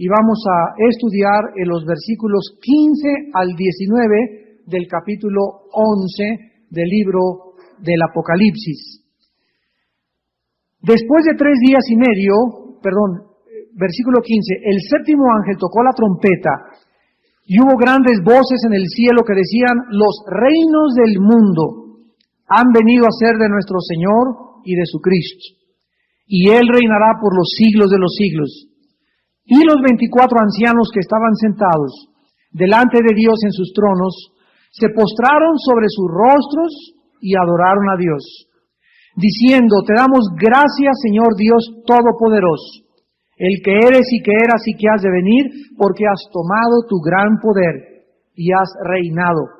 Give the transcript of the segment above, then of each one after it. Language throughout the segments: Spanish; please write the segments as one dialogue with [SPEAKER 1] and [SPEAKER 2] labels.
[SPEAKER 1] y vamos a estudiar en los versículos 15 al 19 del capítulo 11 del libro del Apocalipsis. Después de 3 días y medio, versículo 15, el séptimo ángel tocó la trompeta y hubo grandes voces en el cielo que decían: los reinos del mundo han venido a ser de nuestro Señor y de su Cristo, y Él reinará por los siglos de los siglos. Y los 24 ancianos que estaban sentados delante de Dios en sus tronos se postraron sobre sus rostros y adoraron a Dios, diciendo: te damos gracias, Señor Dios Todopoderoso, el que eres y que eras y que has de venir, porque has tomado tu gran poder y has reinado.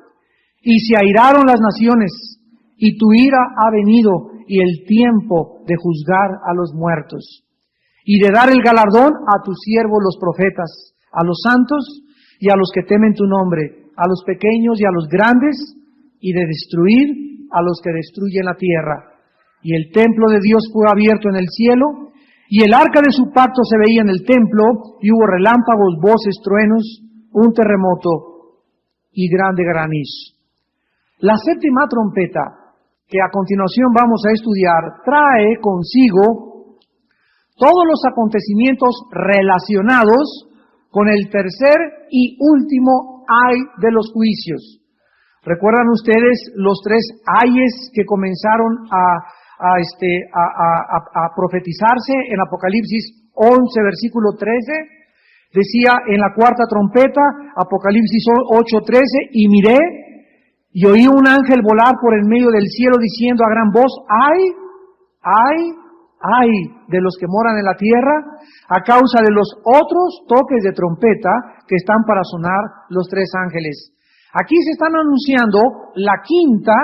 [SPEAKER 1] Y se airaron las naciones, y tu ira ha venido, y el tiempo de juzgar a los muertos, y de dar el galardón a tus siervos los profetas, a los santos y a los que temen tu nombre, a los pequeños y a los grandes, y de destruir a los que destruyen la tierra. Y el templo de Dios fue abierto en el cielo, y el arca de su pacto se veía en el templo, y hubo relámpagos, voces, truenos, un terremoto y grande granizo. La séptima trompeta, que a continuación vamos a estudiar, trae consigo todos los acontecimientos relacionados con el tercer y último ay de los juicios. ¿Recuerdan ustedes los 3 ayes que comenzaron a profetizarse en Apocalipsis 11, versículo 13? Decía en la cuarta trompeta, Apocalipsis 8:13, y miré, y oí un ángel volar por el medio del cielo diciendo a gran voz: ay, ay, ay de los que moran en la tierra, a causa de los otros toques de trompeta que están para sonar los 3 ángeles. Aquí se están anunciando la quinta,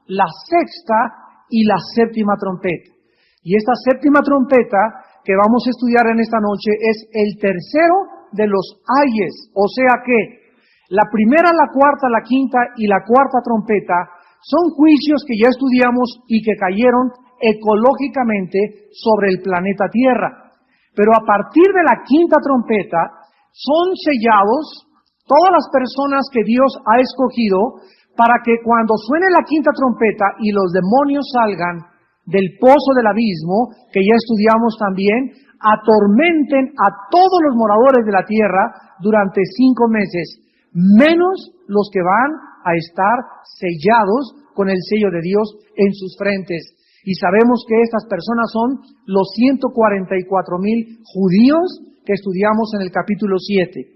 [SPEAKER 1] la sexta y la séptima trompeta. Y esta séptima trompeta que vamos a estudiar en esta noche es el tercero de los ayes. O sea que la primera, la cuarta, la quinta y la cuarta trompeta son juicios que ya estudiamos y que cayeron ecológicamente sobre el planeta Tierra. Pero a partir de la quinta trompeta son sellados todas las personas que Dios ha escogido para que cuando suene la quinta trompeta y los demonios salgan del pozo del abismo, que ya estudiamos también, atormenten a todos los moradores de la tierra durante 5 meses, menos los que van a estar sellados con el sello de Dios en sus frentes. Y sabemos que estas personas son los 144,000 judíos que estudiamos en el capítulo 7.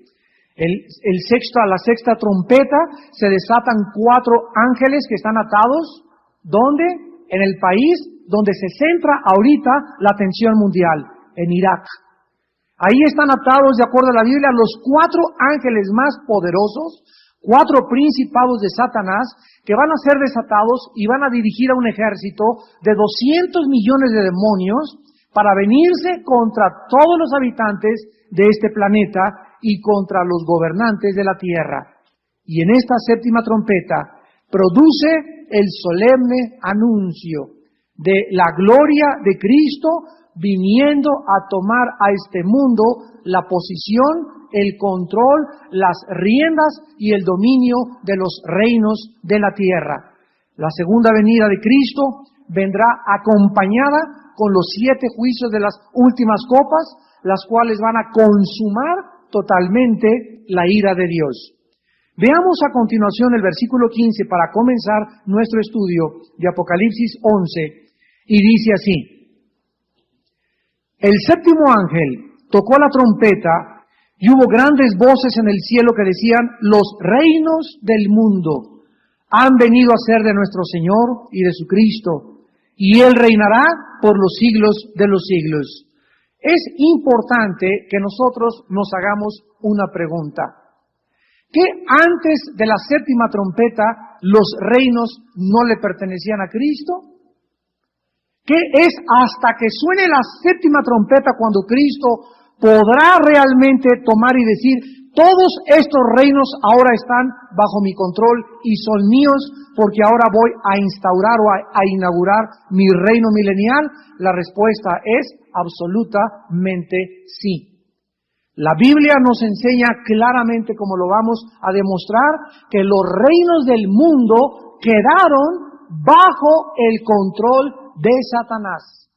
[SPEAKER 1] La sexta trompeta se desatan 4 ángeles que están atados. ¿Dónde? En el país donde se centra ahorita la atención mundial, en Irak. Ahí están atados, de acuerdo a la Biblia, los 4 ángeles más poderosos, 4 principados de Satanás, que van a ser desatados y van a dirigir a un ejército de 200 millones de demonios para venirse contra todos los habitantes de este planeta y contra los gobernantes de la tierra. Y en esta séptima trompeta produce el solemne anuncio de la gloria de Cristo viniendo a tomar a este mundo la posición, el control, las riendas y el dominio de los reinos de la tierra. La segunda venida de Cristo vendrá acompañada con los 7 juicios de las últimas copas, las cuales van a consumar totalmente la ira de Dios. Veamos a continuación el versículo 15 para comenzar nuestro estudio de Apocalipsis 11, y dice así: el séptimo ángel tocó la trompeta y hubo grandes voces en el cielo que decían: los reinos del mundo han venido a ser de nuestro Señor y de su Cristo, y Él reinará por los siglos de los siglos. Es importante que nosotros nos hagamos una pregunta. ¿Que antes de la séptima trompeta los reinos no le pertenecían a Cristo? ¿Que es hasta que suene la séptima trompeta cuando Cristo podrá realmente tomar y decir: todos estos reinos ahora están bajo mi control y son míos, porque ahora voy a instaurar o a inaugurar mi reino milenial? La respuesta es absolutamente sí. La Biblia nos enseña claramente, como lo vamos a demostrar, que los reinos del mundo quedaron bajo el control de Satanás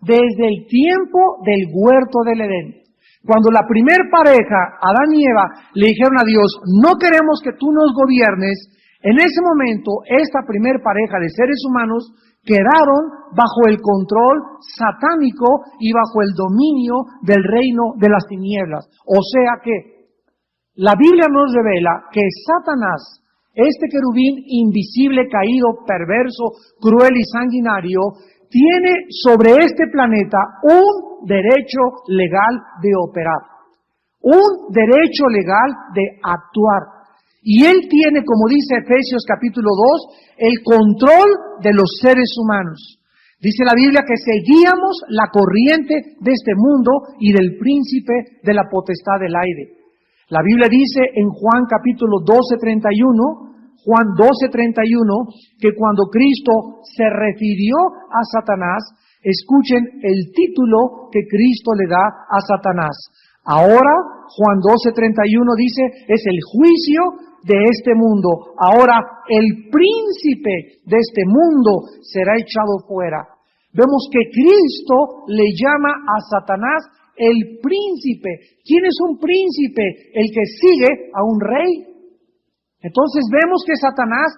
[SPEAKER 1] desde el tiempo del huerto del Edén. Cuando la primer pareja, Adán y Eva, le dijeron a Dios, no queremos que tú nos gobiernes, en ese momento esta primer pareja de seres humanos quedaron bajo el control satánico y bajo el dominio del reino de las tinieblas. O sea que la Biblia nos revela que Satanás, este querubín invisible, caído, perverso, cruel y sanguinario, tiene sobre este planeta un derecho legal de operar, un derecho legal de actuar. Y él tiene, como dice Efesios capítulo 2, el control de los seres humanos. Dice la Biblia que seguíamos la corriente de este mundo y del príncipe de la potestad del aire. La Biblia dice en Juan capítulo 12:31, Juan 12:31, que cuando Cristo se refirió a Satanás, escuchen el título que Cristo le da a Satanás. Ahora, Juan 12:31 dice, es el juicio de este mundo. Ahora, el príncipe de este mundo será echado fuera. Vemos que Cristo le llama a Satanás el príncipe. ¿Quién es un príncipe? El que sigue a un rey. Entonces vemos que Satanás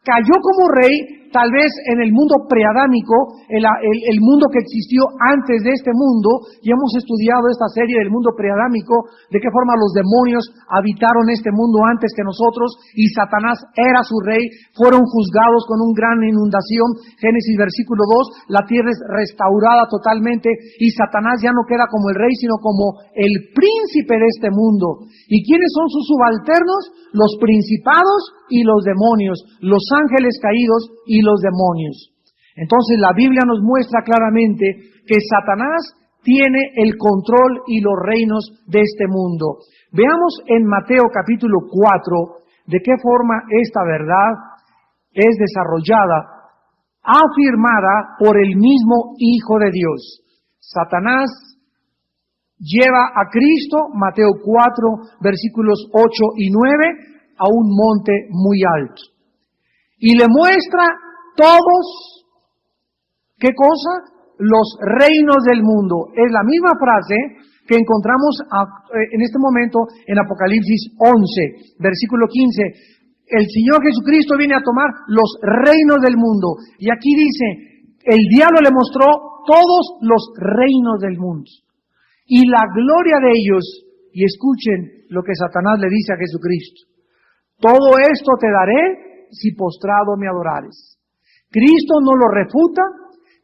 [SPEAKER 1] cayó como rey, tal vez en el mundo preadámico, el mundo que existió antes de este mundo, y hemos estudiado esta serie del mundo preadámico, de qué forma los demonios habitaron este mundo antes que nosotros, y Satanás era su rey, fueron juzgados con una gran inundación, Génesis versículo 2, la tierra es restaurada totalmente, y Satanás ya no queda como el rey, sino como el príncipe de este mundo. ¿Y quiénes son sus subalternos? Los principados y los demonios, los ángeles caídos y los demonios. Entonces la Biblia nos muestra claramente que Satanás tiene el control y los reinos de este mundo. Veamos en Mateo capítulo 4 de qué forma esta verdad es desarrollada, afirmada por el mismo Hijo de Dios. Satanás lleva a Cristo, Mateo 4, versículos 8 y 9, a un monte muy alto. Y le muestra todos, ¿qué cosa? Los reinos del mundo. Es la misma frase que encontramos en este momento en Apocalipsis 11, versículo 15. El Señor Jesucristo viene a tomar los reinos del mundo. Y aquí dice, el diablo le mostró todos los reinos del mundo y la gloria de ellos. Y escuchen lo que Satanás le dice a Jesucristo. Todo esto te daré si postrado me adorares. Cristo no lo refuta,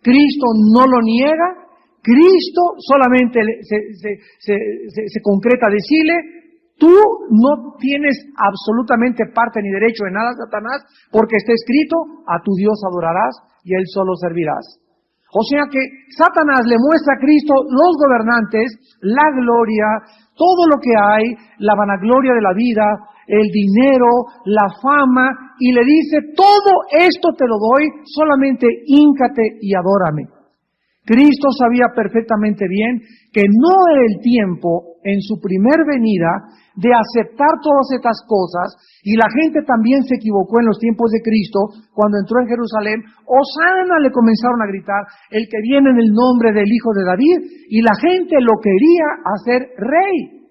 [SPEAKER 1] Cristo no lo niega, Cristo solamente se concreta decirle, tú no tienes absolutamente parte ni derecho en nada, Satanás, porque está escrito, a tu Dios adorarás y a Él solo servirás. O sea que Satanás le muestra a Cristo los gobernantes, la gloria, todo lo que hay, la vanagloria de la vida, el dinero, la fama, y le dice, todo esto te lo doy, solamente híncate y adórame. Cristo sabía perfectamente bien que no era el tiempo en su primer venida de aceptar todas estas cosas, y la gente también se equivocó en los tiempos de Cristo cuando entró en Jerusalén. Hosana, le comenzaron a gritar, el que viene en el nombre del Hijo de David, y la gente lo quería hacer rey.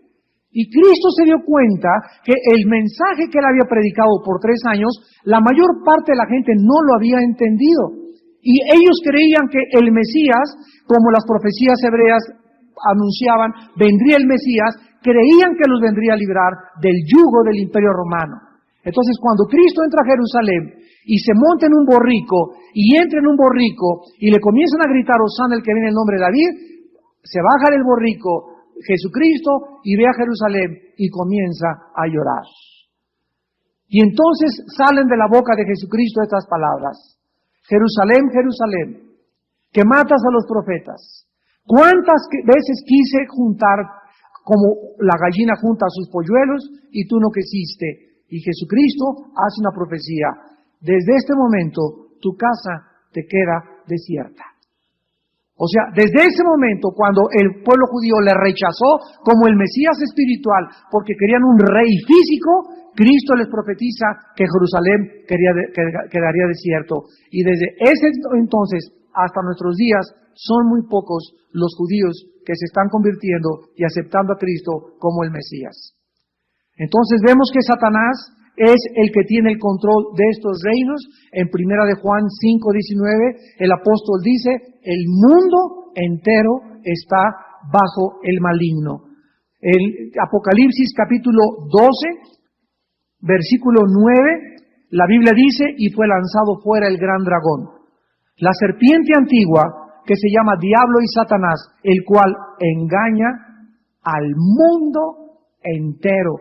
[SPEAKER 1] Y Cristo se dio cuenta que el mensaje que él había predicado por 3 años, la mayor parte de la gente no lo había entendido. Y ellos creían que el Mesías, como las profecías hebreas anunciaban, vendría el Mesías, creían que los vendría a librar del yugo del Imperio Romano. Entonces, cuando Cristo entra a Jerusalén y se monta en un borrico, y entra en un borrico, y le comienzan a gritar, Hosana, el que viene en el nombre de David, se baja del borrico Jesucristo y ve a Jerusalén y comienza a llorar. Y entonces salen de la boca de Jesucristo estas palabras: Jerusalén, Jerusalén, que matas a los profetas. ¿Cuántas veces quise juntar como la gallina junta a sus polluelos y tú no quisiste? Y Jesucristo hace una profecía: desde este momento tu casa te queda desierta. O sea, desde ese momento, cuando el pueblo judío le rechazó como el Mesías espiritual, porque querían un rey físico, Cristo les profetiza que Jerusalén quedaría desierto. Y desde ese entonces hasta nuestros días, son muy pocos los judíos que se están convirtiendo y aceptando a Cristo como el Mesías. Entonces vemos que Satanás es el que tiene el control de estos reinos. En 1 de Juan 5:19, el apóstol dice, el mundo entero está bajo el maligno. El Apocalipsis capítulo 12, versículo 9, la Biblia dice, y fue lanzado fuera el gran dragón, la serpiente antigua, que se llama Diablo y Satanás, el cual engaña al mundo entero.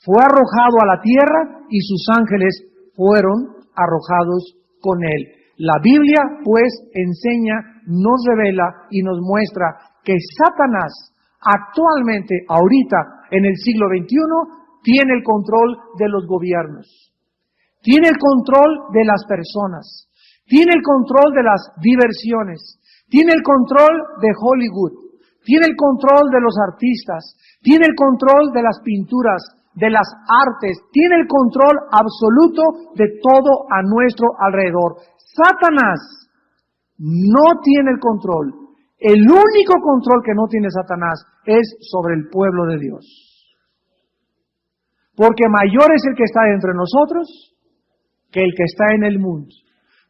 [SPEAKER 1] Fue arrojado a la tierra y sus ángeles fueron arrojados con él. La Biblia, pues, enseña, nos revela y nos muestra que Satanás actualmente, ahorita, en el siglo XXI, tiene el control de los gobiernos, tiene el control de las personas, tiene el control de las diversiones, tiene el control de Hollywood, tiene el control de los artistas, tiene el control de las pinturas, de las artes, tiene el control absoluto de todo a nuestro alrededor. Satanás no tiene el control. El único control que no tiene Satanás es sobre el pueblo de Dios. Porque mayor es el que está entre nosotros que el que está en el mundo.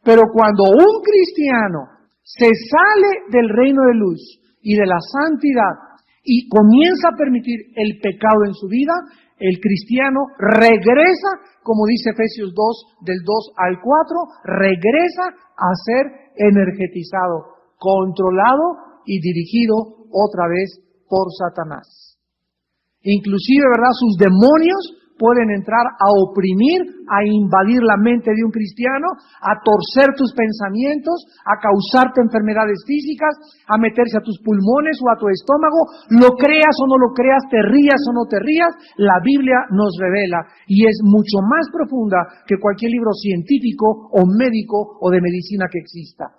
[SPEAKER 1] Pero cuando un cristiano se sale del reino de luz y de la santidad y comienza a permitir el pecado en su vida, el cristiano regresa, como dice Efesios 2, del 2 al 4, regresa a ser energetizado, controlado y dirigido otra vez por Satanás. Inclusive, ¿verdad?, sus demonios pueden entrar a oprimir, a invadir la mente de un cristiano, a torcer tus pensamientos, a causarte enfermedades físicas, a meterse a tus pulmones o a tu estómago. Lo creas o no lo creas, te rías o no te rías, la Biblia nos revela y es mucho más profunda que cualquier libro científico o médico o de medicina que exista.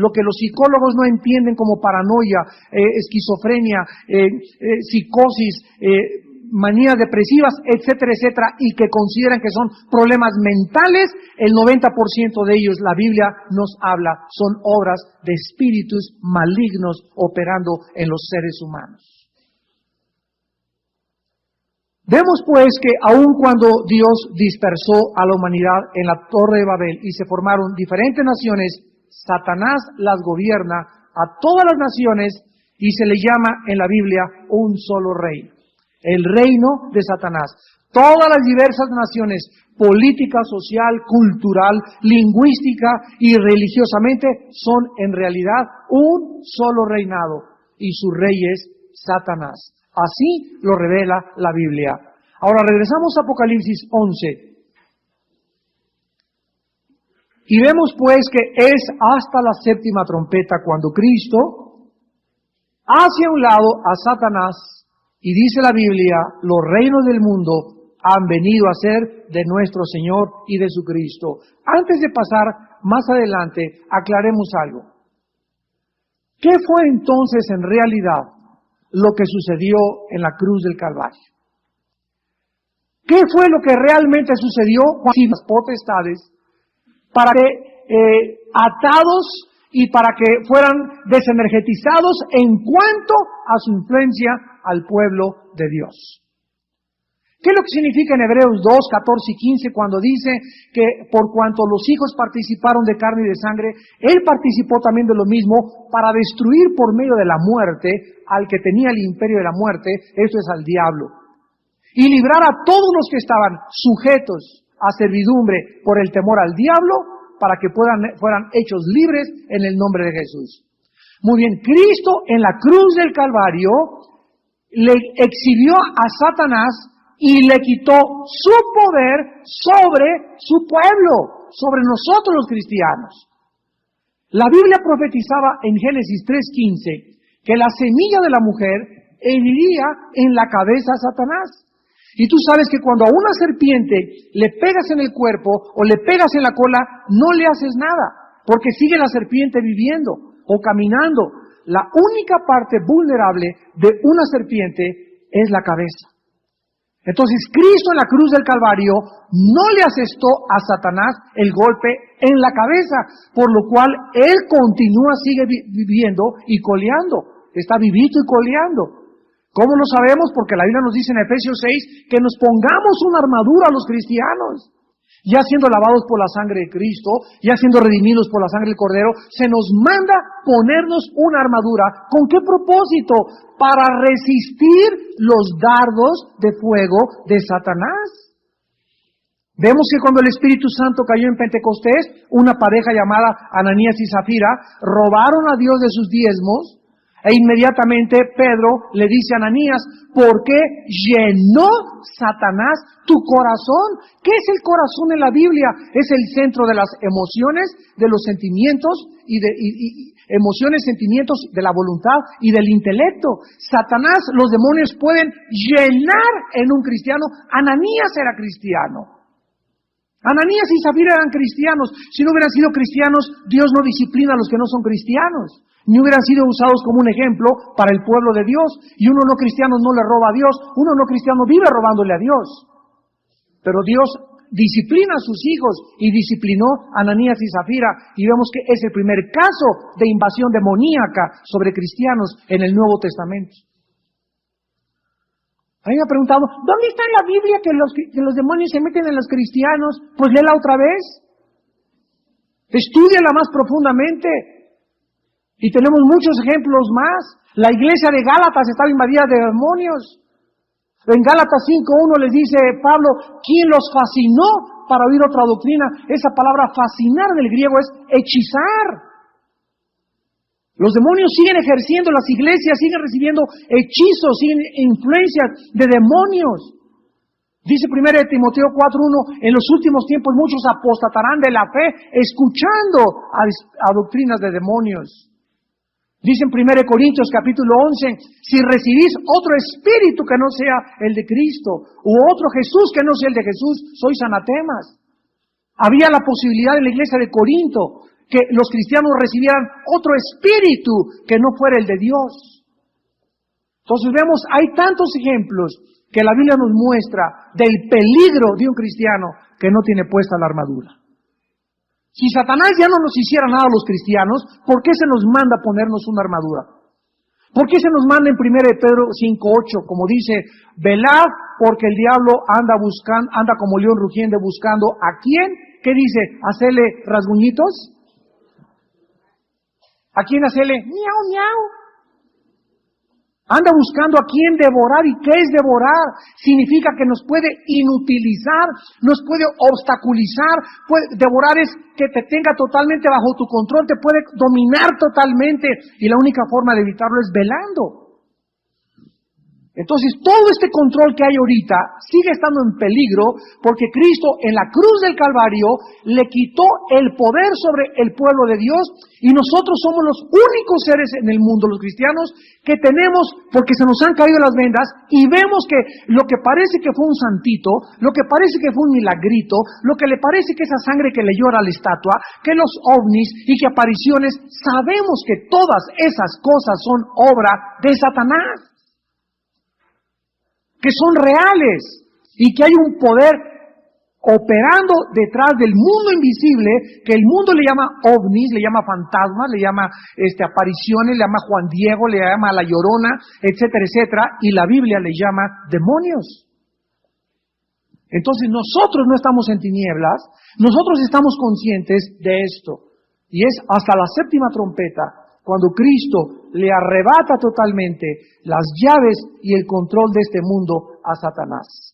[SPEAKER 1] Lo que los psicólogos no entienden como paranoia, esquizofrenia, psicosis, manías depresivas, etcétera, etcétera, y que consideran que son problemas mentales, el 90% de ellos, la Biblia nos habla, son obras de espíritus malignos operando en los seres humanos. Vemos pues que aun cuando Dios dispersó a la humanidad en la Torre de Babel y se formaron diferentes naciones, Satanás las gobierna a todas las naciones y se le llama en la Biblia un solo reino. El reino de Satanás. Todas las diversas naciones, política, social, cultural, lingüística y religiosamente, son en realidad un solo reinado y su rey es Satanás. Así lo revela la Biblia. Ahora regresamos a Apocalipsis 11. Y vemos pues que es hasta la séptima trompeta cuando Cristo hace a un lado a Satanás. Y dice la Biblia, los reinos del mundo han venido a ser de nuestro Señor y de su Cristo. Antes de pasar más adelante, aclaremos algo. ¿Qué fue entonces en realidad lo que sucedió en la cruz del Calvario? ¿Qué fue lo que realmente sucedió cuando las potestades para que atados y para que fueran desenergetizados en cuanto a su influencia al pueblo de Dios? ¿Qué es lo que significa en Hebreos 2, 14 y 15 cuando dice que por cuanto los hijos participaron de carne y de sangre, Él participó también de lo mismo para destruir por medio de la muerte al que tenía el imperio de la muerte, esto es al diablo, y librar a todos los que estaban sujetos a servidumbre por el temor al diablo, para que fueran hechos libres en el nombre de Jesús? Muy bien, Cristo en la cruz del Calvario le exhibió a Satanás y le quitó su poder sobre su pueblo, sobre nosotros los cristianos. La Biblia profetizaba en Génesis 3:15 que la semilla de la mujer heriría en la cabeza a Satanás. Y tú sabes que cuando a una serpiente le pegas en el cuerpo o le pegas en la cola, no le haces nada, porque sigue la serpiente viviendo. o caminando. La única parte vulnerable de una serpiente es la cabeza. Entonces Cristo en la cruz del Calvario no le asestó a Satanás el golpe en la cabeza, por lo cual él sigue viviendo y coleando, está vivito y coleando. ¿Cómo lo sabemos? Porque la Biblia nos dice en Efesios 6 que nos pongamos una armadura a los cristianos. Ya siendo lavados por la sangre de Cristo, ya siendo redimidos por la sangre del Cordero, se nos manda ponernos una armadura. ¿Con qué propósito? Para resistir los dardos de fuego de Satanás. Vemos que cuando el Espíritu Santo cayó en Pentecostés, una pareja llamada Ananías y Zafira robaron a Dios de sus diezmos, e inmediatamente Pedro le dice a Ananías, ¿por qué llenó Satanás tu corazón? ¿Qué es el corazón en la Biblia? Es el centro de las emociones, de los sentimientos, emociones, sentimientos de la voluntad y del intelecto. Satanás, los demonios pueden llenar en un cristiano. Ananías era cristiano. Ananías y Zafira eran cristianos. Si no hubieran sido cristianos, Dios no disciplina a los que no son cristianos. Ni hubieran sido usados como un ejemplo para el pueblo de Dios. Y uno no cristiano no le roba a Dios. Uno no cristiano vive robándole a Dios. Pero Dios disciplina a sus hijos y disciplinó a Ananías y Zafira. Y vemos que es el primer caso de invasión demoníaca sobre cristianos en el Nuevo Testamento. A mí me ha preguntado, ¿dónde está en la Biblia que los demonios se meten en los cristianos? Pues léela otra vez. Estúdiala más profundamente. Y tenemos muchos ejemplos más. La iglesia de Gálatas estaba invadida de demonios. En Gálatas 5:1 les dice Pablo, ¿quién los fascinó para oír otra doctrina? Esa palabra fascinar en el griego es hechizar. Los demonios siguen ejerciendo, las iglesias siguen recibiendo hechizos, siguen influencias de demonios. Dice 1 Timoteo 4:1, en los últimos tiempos muchos apostatarán de la fe, escuchando a doctrinas de demonios. Dice en 1 Corintios capítulo 11, si recibís otro espíritu que no sea el de Cristo, u otro Jesús que no sea el de Jesús, sois anatemas. Había la posibilidad en la iglesia de Corinto que los cristianos recibieran otro espíritu que no fuera el de Dios. Entonces vemos, hay tantos ejemplos que la Biblia nos muestra del peligro de un cristiano que no tiene puesta la armadura. Si Satanás ya no nos hiciera nada a los cristianos, ¿por qué se nos manda ponernos una armadura? ¿Por qué se nos manda en 1 Pedro 5:8, como dice, velad porque el diablo anda como león rugiente buscando a quién? ¿Qué dice? ¿Hacerle rasguñitos? ¿A quién hacerle? Miau, miau. Anda buscando a quién devorar. ¿Y qué es devorar? Significa que nos puede inutilizar, nos puede obstaculizar. Devorar es que te tenga totalmente bajo tu control, te puede dominar totalmente. Y la única forma de evitarlo es velando. Entonces, todo este control que hay ahorita sigue estando en peligro porque Cristo en la cruz del Calvario le quitó el poder sobre el pueblo de Dios y nosotros somos los únicos seres en el mundo, los cristianos, que tenemos, porque se nos han caído las vendas y vemos que lo que parece que fue un santito, lo que parece que fue un milagrito, lo que le parece que esa sangre que le llora a la estatua, que los ovnis y que apariciones, sabemos que todas esas cosas son obra de Satanás. Que son reales y que hay un poder operando detrás del mundo invisible que el mundo le llama ovnis, le llama fantasmas, le llama apariciones, le llama Juan Diego, le llama La Llorona, etcétera, etcétera, y la Biblia le llama demonios. Entonces nosotros no estamos en tinieblas, nosotros estamos conscientes de esto y es hasta la séptima trompeta cuando Cristo le arrebata totalmente las llaves y el control de este mundo a Satanás.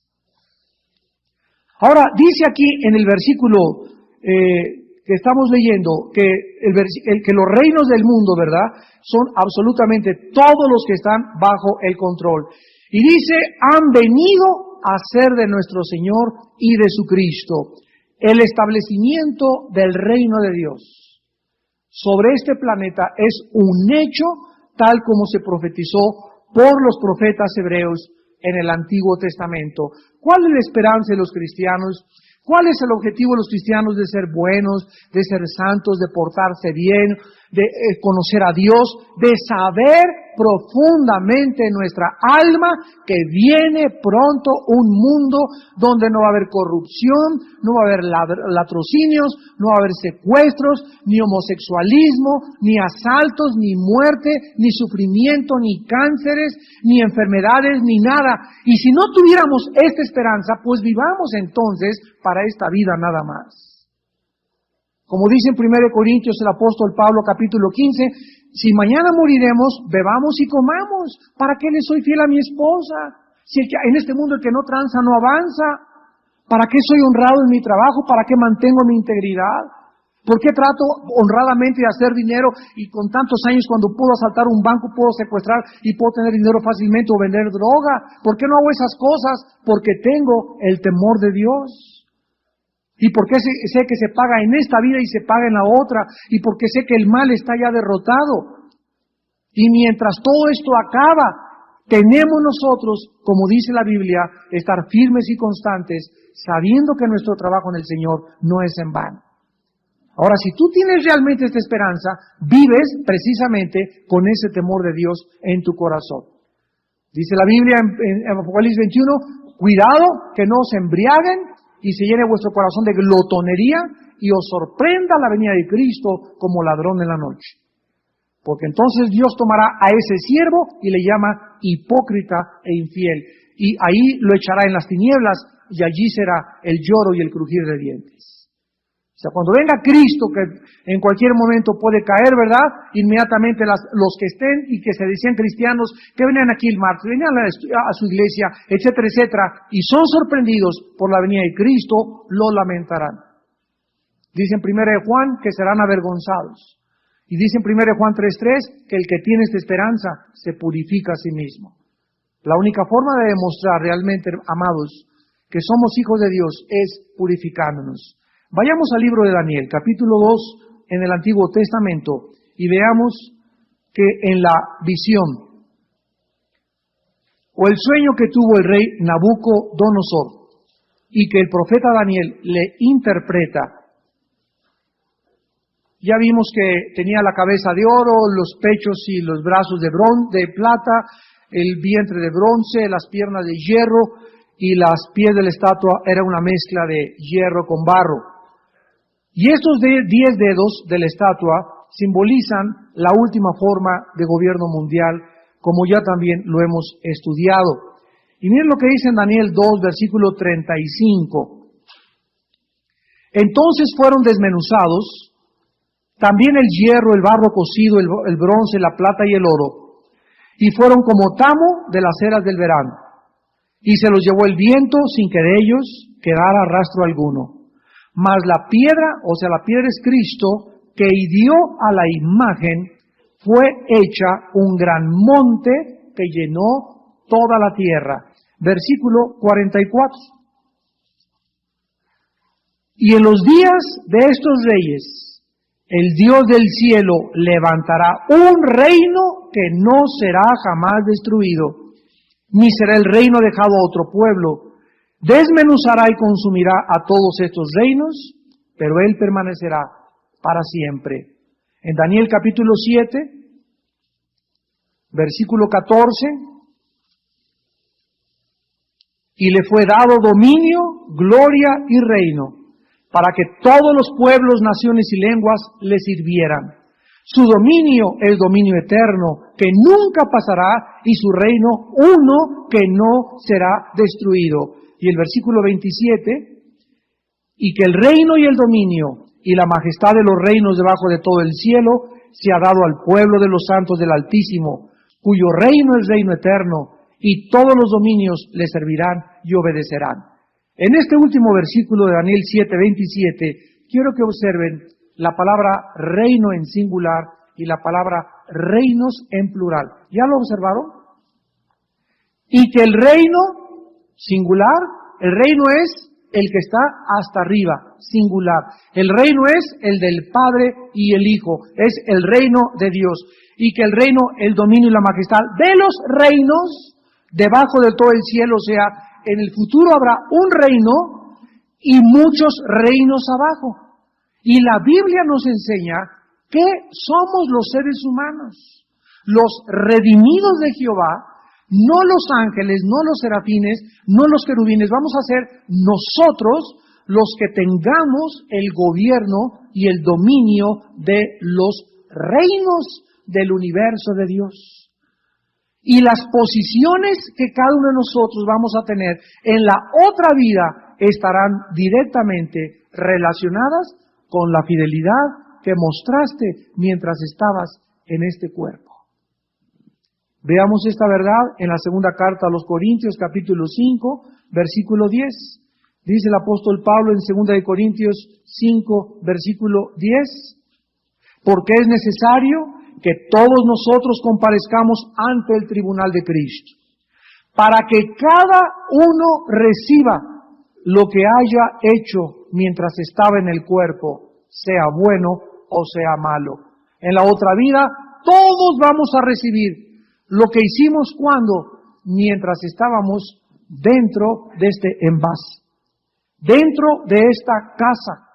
[SPEAKER 1] Ahora, dice aquí en el versículo que estamos leyendo, que los reinos del mundo, ¿verdad?, son absolutamente todos los que están bajo el control. Y dice, han venido a ser de nuestro Señor y de su Cristo, el establecimiento del reino de Dios sobre este planeta es un hecho tal como se profetizó por los profetas hebreos en el Antiguo Testamento. ¿Cuál es la esperanza de los cristianos? ¿Cuál es el objetivo de los cristianos de ser buenos, de ser santos, de portarse bien? de conocer a Dios, de saber profundamente en nuestra alma que viene pronto un mundo donde no va a haber corrupción, no va a haber latrocinios, no va a haber secuestros, ni homosexualismo, ni asaltos, ni muerte, ni sufrimiento, ni cánceres, ni enfermedades, ni nada. Y si no tuviéramos esta esperanza, pues vivamos entonces para esta vida nada más. Como dice en 1 Corintios el apóstol Pablo capítulo 15, si mañana moriremos, bebamos y comamos. ¿Para qué le soy fiel a mi esposa? Si en este mundo el que no tranza no avanza. ¿Para qué soy honrado en mi trabajo? ¿Para qué mantengo mi integridad? ¿Por qué trato honradamente de hacer dinero y con tantos años cuando puedo asaltar un banco, puedo secuestrar y puedo tener dinero fácilmente o vender droga? ¿Por qué no hago esas cosas? Porque tengo el temor de Dios. Y porque sé que se paga en esta vida y se paga en la otra. Y porque sé que el mal está ya derrotado. Y mientras todo esto acaba, tenemos nosotros, como dice la Biblia, estar firmes y constantes, sabiendo que nuestro trabajo en el Señor no es en vano. Ahora, si tú tienes realmente esta esperanza, vives precisamente con ese temor de Dios en tu corazón. Dice la Biblia en Apocalipsis 21, cuidado que no os embriaguen y se llene vuestro corazón de glotonería y os sorprenda la venida de Cristo como ladrón en la noche. Porque entonces Dios tomará a ese siervo y le llama hipócrita e infiel. Y ahí lo echará en las tinieblas y allí será el lloro y el crujir de dientes. O sea, cuando venga Cristo, que en cualquier momento puede caer, ¿verdad? Inmediatamente los que estén y que se decían cristianos, que venían aquí el martes, venían a su iglesia, etcétera, etcétera, y son sorprendidos por la venida de Cristo, lo lamentarán. Dice en 1 Juan que serán avergonzados. Y dice en 1 Juan 3:3 que el que tiene esta esperanza se purifica a sí mismo. La única forma de demostrar realmente, amados, que somos hijos de Dios es purificándonos. Vayamos al libro de Daniel, capítulo 2, en el Antiguo Testamento, y veamos que en la visión, o el sueño que tuvo el rey Nabucodonosor, y que el profeta Daniel le interpreta, ya vimos que tenía la cabeza de oro, los pechos y los brazos de plata, el vientre de bronce, las piernas de hierro, y las pies de la estatua era una mezcla de hierro con barro. Y estos 10 dedos de la estatua simbolizan la última forma de gobierno mundial, como ya también lo hemos estudiado. Y miren lo que dice en Daniel 2, versículo 35. Entonces fueron desmenuzados también el hierro, el barro cocido, el bronce, la plata y el oro, y fueron como tamo de las eras del verano. Y se los llevó el viento sin que de ellos quedara rastro alguno. Mas la piedra, o sea, la piedra es Cristo, que hirió a la imagen, fue hecha un gran monte que llenó toda la tierra. Versículo 44. Y en los días de estos reyes, el Dios del cielo levantará un reino que no será jamás destruido, ni será el reino dejado a otro pueblo. Desmenuzará y consumirá a todos estos reinos, pero Él permanecerá para siempre. En Daniel capítulo 7, versículo 14, y le fue dado dominio, gloria y reino, para que todos los pueblos, naciones y lenguas le sirvieran. Su dominio es dominio eterno, que nunca pasará, y su reino uno que no será destruido. Y el versículo 27, y que el reino y el dominio y la majestad de los reinos debajo de todo el cielo se ha dado al pueblo de los santos del Altísimo, cuyo reino es reino eterno, y todos los dominios le servirán y obedecerán. En este último versículo de Daniel 7:27, quiero que observen la palabra reino en singular y la palabra reinos en plural. ¿Ya lo observaron? Y que el reino singular, el reino es el que está hasta arriba, singular. El reino es el del Padre y el Hijo, es el reino de Dios. Y que el reino, el dominio y la majestad de los reinos debajo de todo el cielo, o sea, en el futuro habrá un reino y muchos reinos abajo. Y la Biblia nos enseña ¿Qué somos los seres humanos? Los redimidos de Jehová, no los ángeles, no los serafines, no los querubines, vamos a ser nosotros los que tengamos el gobierno y el dominio de los reinos del universo de Dios. Y las posiciones que cada uno de nosotros vamos a tener en la otra vida estarán directamente relacionadas con la fidelidad que mostraste mientras estabas en este cuerpo. Veamos esta verdad en la segunda carta a los Corintios, capítulo 5, versículo 10. Dice el apóstol Pablo en 2 de Corintios 5, versículo 10, porque es necesario que todos nosotros comparezcamos ante el tribunal de Cristo, para que cada uno reciba lo que haya hecho mientras estaba en el cuerpo, sea bueno o sea malo. En la otra vida, todos vamos a recibir lo que hicimos mientras estábamos dentro de este envase, dentro de esta casa,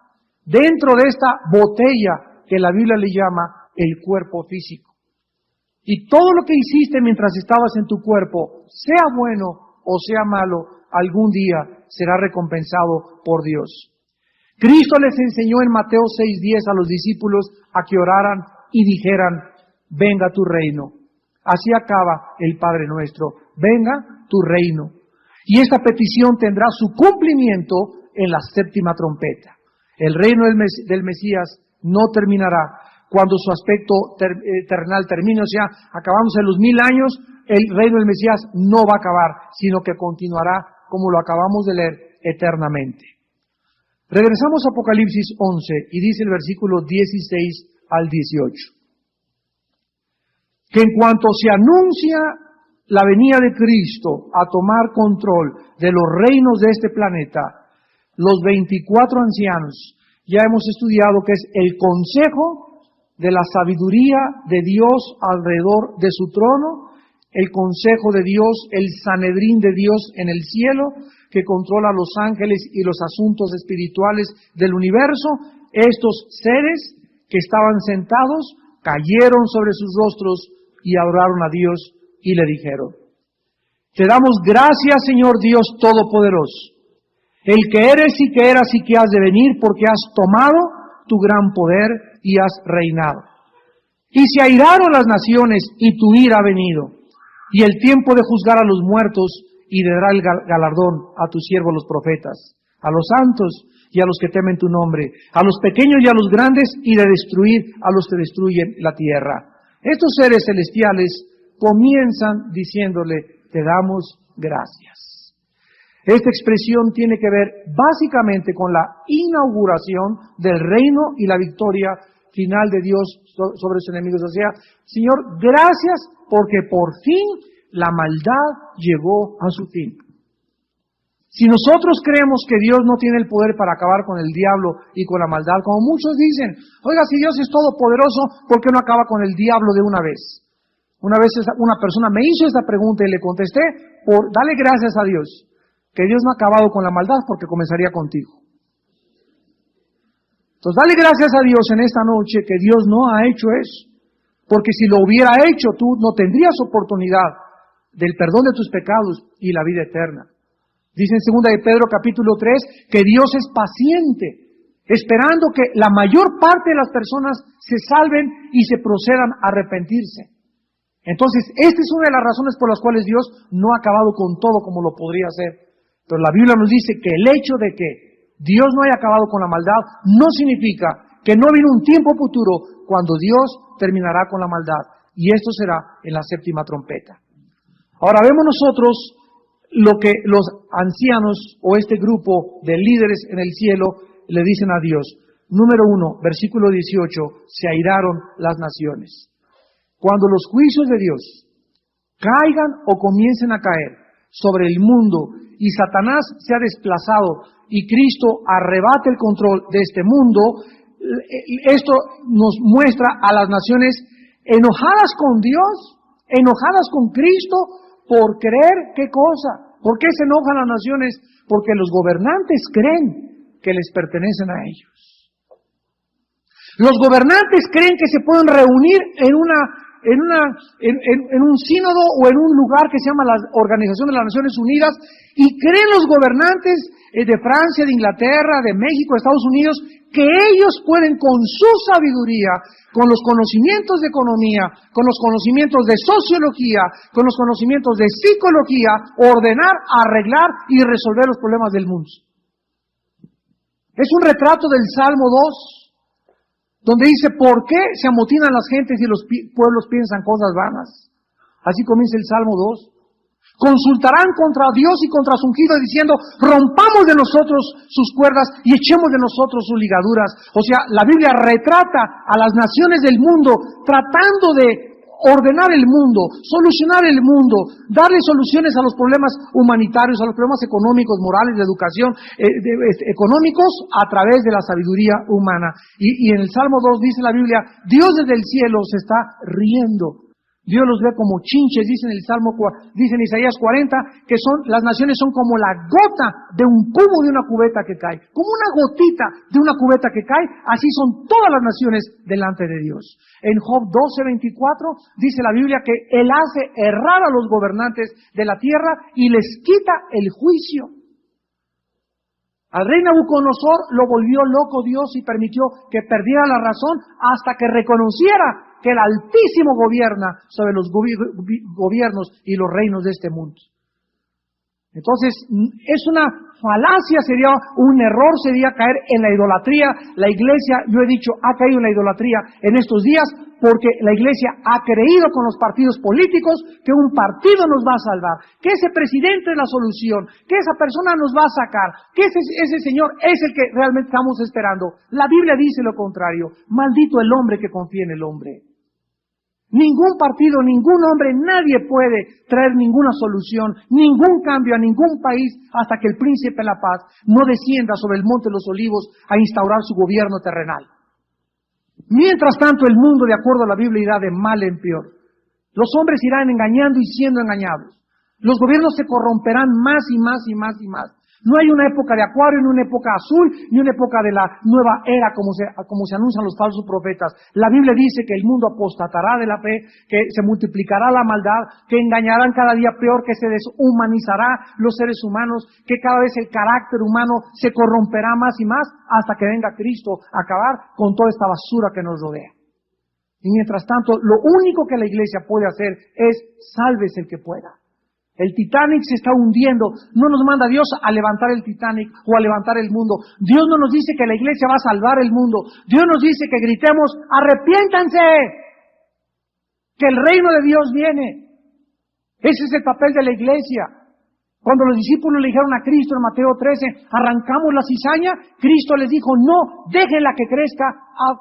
[SPEAKER 1] dentro de esta botella que la Biblia le llama el cuerpo físico. Y todo lo que hiciste mientras estabas en tu cuerpo, sea bueno o sea malo, algún día será recompensado por Dios. Cristo les enseñó en Mateo 6:10 a los discípulos a que oraran y dijeran, venga tu reino. Así acaba el Padre Nuestro, venga tu reino. Y esta petición tendrá su cumplimiento en la séptima trompeta. El reino del Mesías no terminará cuando su aspecto terrenal termine, o sea, acabamos en los 1000 años, el reino del Mesías no va a acabar, sino que continuará, como lo acabamos de leer, eternamente. Regresamos a Apocalipsis 11 y dice el versículo 16 al 18. Que en cuanto se anuncia la venida de Cristo a tomar control de los reinos de este planeta, los 24 ancianos, ya hemos estudiado que es el consejo de la sabiduría de Dios alrededor de su trono, el consejo de Dios, el Sanedrín de Dios en el cielo, que controla a los ángeles y los asuntos espirituales del universo. Estos seres que estaban sentados cayeron sobre sus rostros y adoraron a Dios y le dijeron, te damos gracias, Señor Dios Todopoderoso, el que eres y que eras y que has de venir, porque has tomado tu gran poder y has reinado. Y se airaron las naciones y tu ira ha venido, y el tiempo de juzgar a los muertos y de dar el galardón a tus siervos los profetas, a los santos y a los que temen tu nombre, a los pequeños y a los grandes, y de destruir a los que destruyen la tierra. Estos seres celestiales comienzan diciéndole, te damos gracias. Esta expresión tiene que ver básicamente con la inauguración del reino y la victoria final de Dios sobre sus enemigos. O sea, Señor, gracias porque por fin la maldad llegó a su fin. Si nosotros creemos que Dios no tiene el poder para acabar con el diablo y con la maldad, como muchos dicen, oiga, si Dios es todopoderoso, ¿por qué no acaba con el diablo de una vez? Una vez una persona me hizo esta pregunta y le contesté, dale gracias a Dios, que Dios no ha acabado con la maldad porque comenzaría contigo. Entonces dale gracias a Dios en esta noche que Dios no ha hecho eso, porque si lo hubiera hecho tú no tendrías oportunidad del perdón de tus pecados y la vida eterna. Dice en 2 de Pedro capítulo 3 que Dios es paciente, esperando que la mayor parte de las personas se salven y se procedan a arrepentirse. Entonces, esta es una de las razones por las cuales Dios no ha acabado con todo como lo podría hacer. Pero la Biblia nos dice que el hecho de que Dios no haya acabado con la maldad no significa que no viene un tiempo futuro cuando Dios terminará con la maldad. Y esto será en la séptima trompeta. Ahora vemos nosotros lo que los ancianos o este grupo de líderes en el cielo le dicen a Dios. Número 1, versículo 18, se airaron las naciones. Cuando los juicios de Dios caigan o comiencen a caer sobre el mundo y Satanás se ha desplazado y Cristo arrebate el control de este mundo, esto nos muestra a las naciones enojadas con Dios, enojadas con Cristo, por creer, ¿qué cosa? ¿Por qué se enojan las naciones? Porque los gobernantes creen que les pertenecen a ellos. Los gobernantes creen que se pueden reunir en un sínodo o en un lugar que se llama la Organización de las Naciones Unidas, y creen los gobernantes de Francia, de Inglaterra, de México, de Estados Unidos, que ellos pueden con su sabiduría, con los conocimientos de economía, con los conocimientos de sociología, con los conocimientos de psicología, ordenar, arreglar y resolver los problemas del mundo. Es un retrato del Salmo 2, donde dice, ¿por qué se amotinan las gentes y los pueblos piensan cosas vanas? Así comienza el Salmo 2. Consultarán contra Dios y contra su ungido, diciendo, rompamos de nosotros sus cuerdas y echemos de nosotros sus ligaduras. O sea, la Biblia retrata a las naciones del mundo tratando de ordenar el mundo, solucionar el mundo, darle soluciones a los problemas humanitarios, a los problemas económicos, morales, de educación, económicos, a través de la sabiduría humana. Y en el Salmo 2 dice la Biblia, Dios desde el cielo se está riendo. Dios los ve como chinches, dice en Isaías 40, que las naciones son como la gota de un cubo de una cubeta que cae. Como una gotita de una cubeta que cae, así son todas las naciones delante de Dios. En Job 12:24 dice la Biblia que Él hace errar a los gobernantes de la tierra y les quita el juicio. Al rey Nabucodonosor lo volvió loco Dios y permitió que perdiera la razón hasta que reconociera que el Altísimo gobierna sobre los gobiernos y los reinos de este mundo. Entonces, es una falacia, sería un error, sería caer en la idolatría. La iglesia, yo he dicho, ha caído en la idolatría en estos días porque la iglesia ha creído con los partidos políticos que un partido nos va a salvar, que ese presidente es la solución, que esa persona nos va a sacar, que ese señor es el que realmente estamos esperando. La Biblia dice lo contrario. Maldito el hombre que confía en el hombre. Ningún partido, ningún hombre, nadie puede traer ninguna solución, ningún cambio a ningún país hasta que el príncipe de la paz no descienda sobre el monte de los olivos a instaurar su gobierno terrenal. Mientras tanto, el mundo, de acuerdo a la Biblia, irá de mal en peor. Los hombres irán engañando y siendo engañados. Los gobiernos se corromperán más y más y más y más. No hay una época de Acuario, ni una época azul, ni una época de la nueva era, como se anuncian los falsos profetas. La Biblia dice que el mundo apostatará de la fe, que se multiplicará la maldad, que engañarán cada día peor, que se deshumanizará los seres humanos, que cada vez el carácter humano se corromperá más y más, hasta que venga Cristo a acabar con toda esta basura que nos rodea. Y mientras tanto, lo único que la iglesia puede hacer es sálvese el que pueda. El Titanic se está hundiendo. No nos manda Dios a levantar el Titanic o a levantar el mundo. Dios no nos dice que la iglesia va a salvar el mundo. Dios nos dice que gritemos, arrepiéntanse, que el reino de Dios viene. Ese es el papel de la iglesia. Cuando los discípulos le dijeron a Cristo en Mateo 13, arrancamos la cizaña, Cristo les dijo, no, déjenla que crezca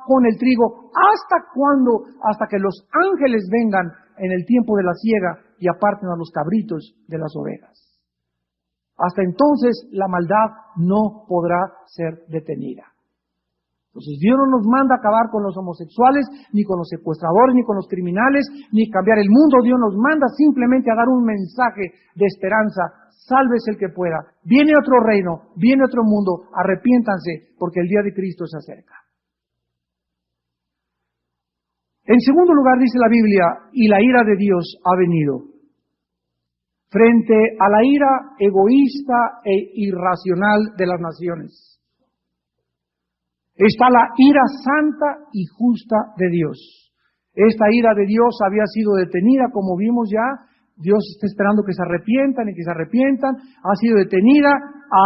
[SPEAKER 1] con el trigo. ¿Hasta cuándo? Hasta que los ángeles vengan en el tiempo de la siega y aparten a los cabritos de las ovejas. Hasta entonces la maldad no podrá ser detenida. Entonces Dios no nos manda a acabar con los homosexuales, ni con los secuestradores, ni con los criminales, ni cambiar el mundo. Dios nos manda simplemente a dar un mensaje de esperanza. Sálvese el que pueda. Viene otro reino, viene otro mundo. Arrepiéntanse porque el día de Cristo se acerca. En segundo lugar dice la Biblia, y la ira de Dios ha venido. Frente a la ira egoísta e irracional de las naciones, está la ira santa y justa de Dios. Esta ira de Dios había sido detenida, como vimos ya. Dios está esperando que se arrepientan y que se arrepientan. Ha sido detenida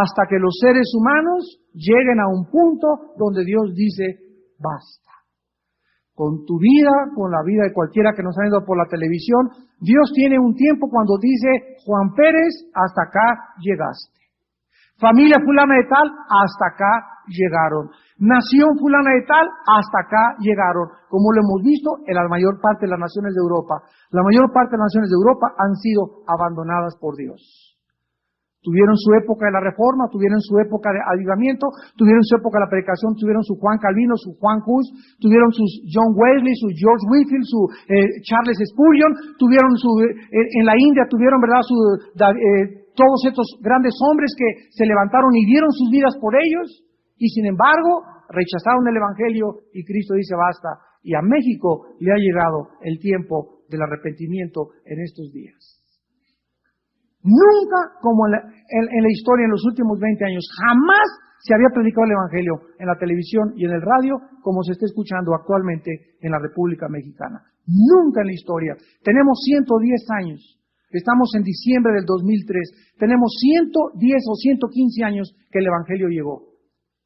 [SPEAKER 1] hasta que los seres humanos lleguen a un punto donde Dios dice, basta. Con tu vida, con la vida de cualquiera que nos ha ido por la televisión, Dios tiene un tiempo cuando dice, Juan Pérez, hasta acá llegaste. Familia fulana de tal, hasta acá llegaron. Nación fulana de tal, hasta acá llegaron. Como lo hemos visto en la mayor parte de las naciones de Europa. La mayor parte de las naciones de Europa han sido abandonadas por Dios. Tuvieron su época de la Reforma, tuvieron su época de avivamiento, tuvieron su época de la predicación, tuvieron su Juan Calvino, su Juan Hus, tuvieron sus John Wesley, su George Whitefield, su Charles Spurgeon, tuvieron en la India tuvieron, ¿verdad?, todos estos grandes hombres que se levantaron y dieron sus vidas por ellos, y sin embargo, rechazaron el Evangelio y Cristo dice basta. Y a México le ha llegado el tiempo del arrepentimiento en estos días. Nunca, como en la historia, en los últimos 20 años, jamás se había predicado el Evangelio en la televisión y en el radio como se está escuchando actualmente en la República Mexicana. Nunca en la historia. Tenemos 110 años. Estamos en diciembre del 2003. Tenemos 110 o 115 años que el Evangelio llegó.